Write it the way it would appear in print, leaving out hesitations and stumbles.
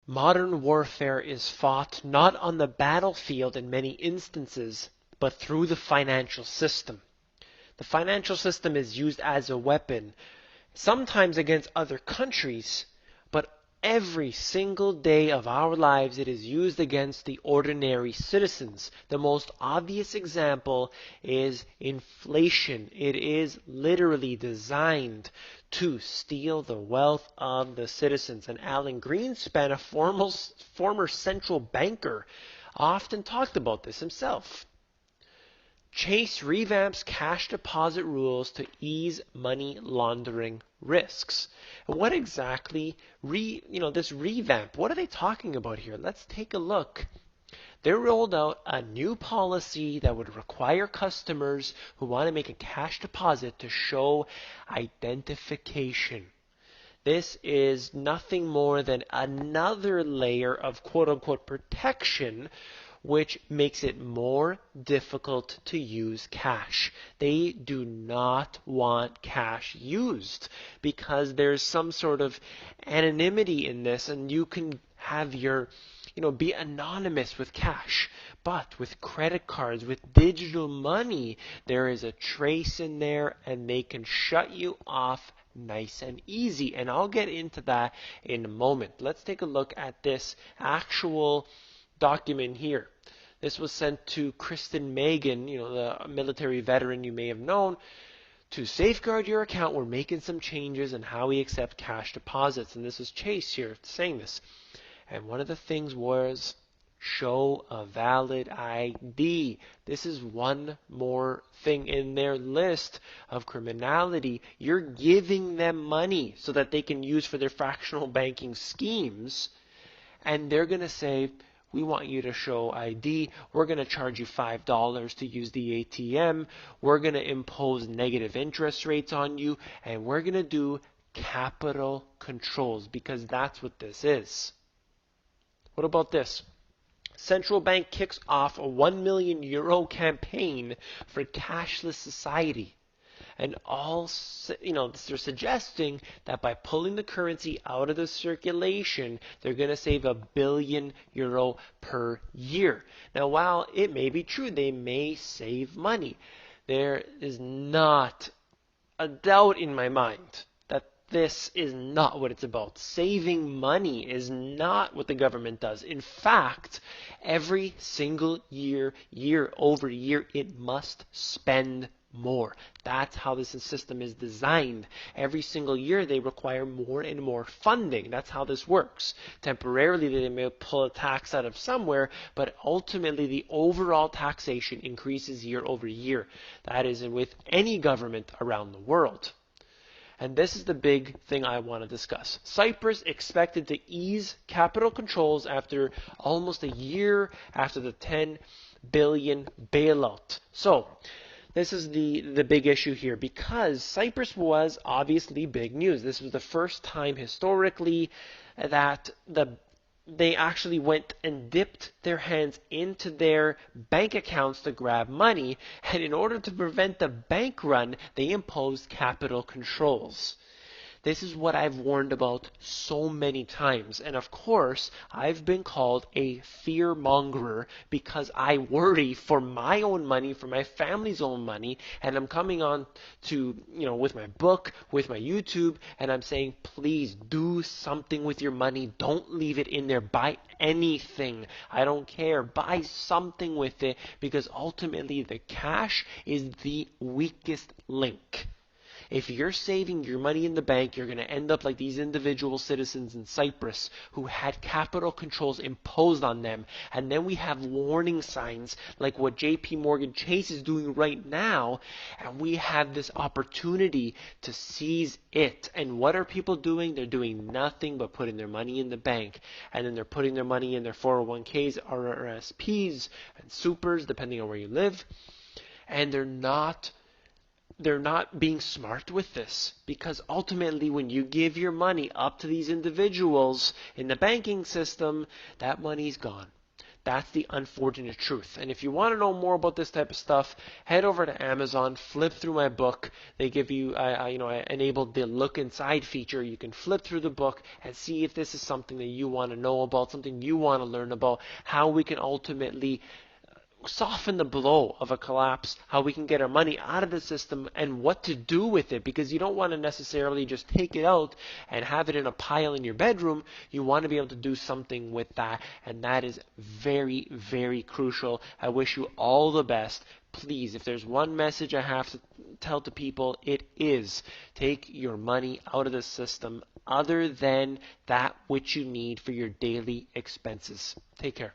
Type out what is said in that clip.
Modern warfare is fought not on the battlefield in many instances, but through the financial system. The financial system is used as a weapon, sometimes against other countries, but every single day of our lives it is used against the ordinary citizens. The most obvious example is inflation. It is literally designed to steal the wealth of the citizens. And Alan Greenspan, a former central banker, often talked about this himself. Chase revamps cash deposit rules to ease money laundering risks. And what exactly, this revamp, what are they talking about here? Let's take a look. They rolled out a new policy that would require customers who want to make a cash deposit to show identification. This is nothing more than another layer of quote-unquote protection, which makes it more difficult to use cash. They do not want cash used because there's some sort of anonymity in this, and you can have your be anonymous with cash. But with credit cards, with digital money, there is a trace in there and they can shut you off nice and easy. And I'll get into that in a moment. Let's take a look at this actual document here. This was sent to Kristen Megan, the military veteran you may have known. To safeguard your account, we're making some changes in how we accept cash deposits. And this is Chase here saying this. And one of the things was show a valid ID. This is one more thing in their list of criminality. You're giving them money so that they can use for their fractional banking schemes. And they're going to say, we want you to show ID. We're going to charge you $5 to use the ATM. We're going to impose negative interest rates on you. And we're going to do capital controls because that's what this is. What about this? Central bank kicks off a €1 million campaign for cashless society. And they're suggesting that by pulling the currency out of the circulation, they're going to save €1 billion per year. Now, while it may be true, they may save money, there is not a doubt in my mind that this is not what it's about. Saving money is not what the government does. In fact, every single year over year, it must spend more. That's how this system is designed. Every single year they require more and more funding. That's how this works. Temporarily they may pull a tax out of somewhere, but ultimately the overall taxation increases year over year. That is with any government around the world. And this is the big thing I want to discuss. CYPRUS expected to ease capital controls after almost a year after the $10 billion bailout. So this is the big issue here because CYPRUS was obviously big news. This was the first time historically that they actually went and dipped their hands into their bank accounts to grab money, and in order to prevent the bank run, they imposed capital controls. This is what I've warned about so many times. And of course, I've been called a fear mongerer because I worry for my own money, for my family's own money. And I'm coming on to, with my book, with my YouTube, and I'm saying, please do something with your money. Don't leave it in there. Buy anything. I don't care. Buy something with it because ultimately the cash is the weakest link. If you're saving your money in the bank, you're going to end up like these individual citizens in Cyprus who had capital controls imposed on them. And then we have warning signs like what JP Morgan Chase is doing right now. And we have this opportunity to seize it. And what are people doing? They're doing nothing but putting their money in the bank. And then they're putting their money in their 401ks, RRSPs, and supers, depending on where you live. And they're not being smart with this because ultimately when you give your money up to these individuals in the banking system, that money's gone. That's the unfortunate truth. And if you want to know more about this type of stuff, head over to Amazon, flip through my book. They give you, I enabled the look inside feature. You can flip through the book and see if this is something that you want to know about, something you want to learn about, how we can ultimately soften the blow of a collapse, how we can get our money out of the system, and what to do with it, because you don't want to necessarily just take it out and have it in a pile in your bedroom. You want to be able to do something with that, and that is very, very crucial. I wish you all the best. Please, if there's one message I have to tell to people, it is take your money out of the system other than that which you need for your daily expenses. Take care.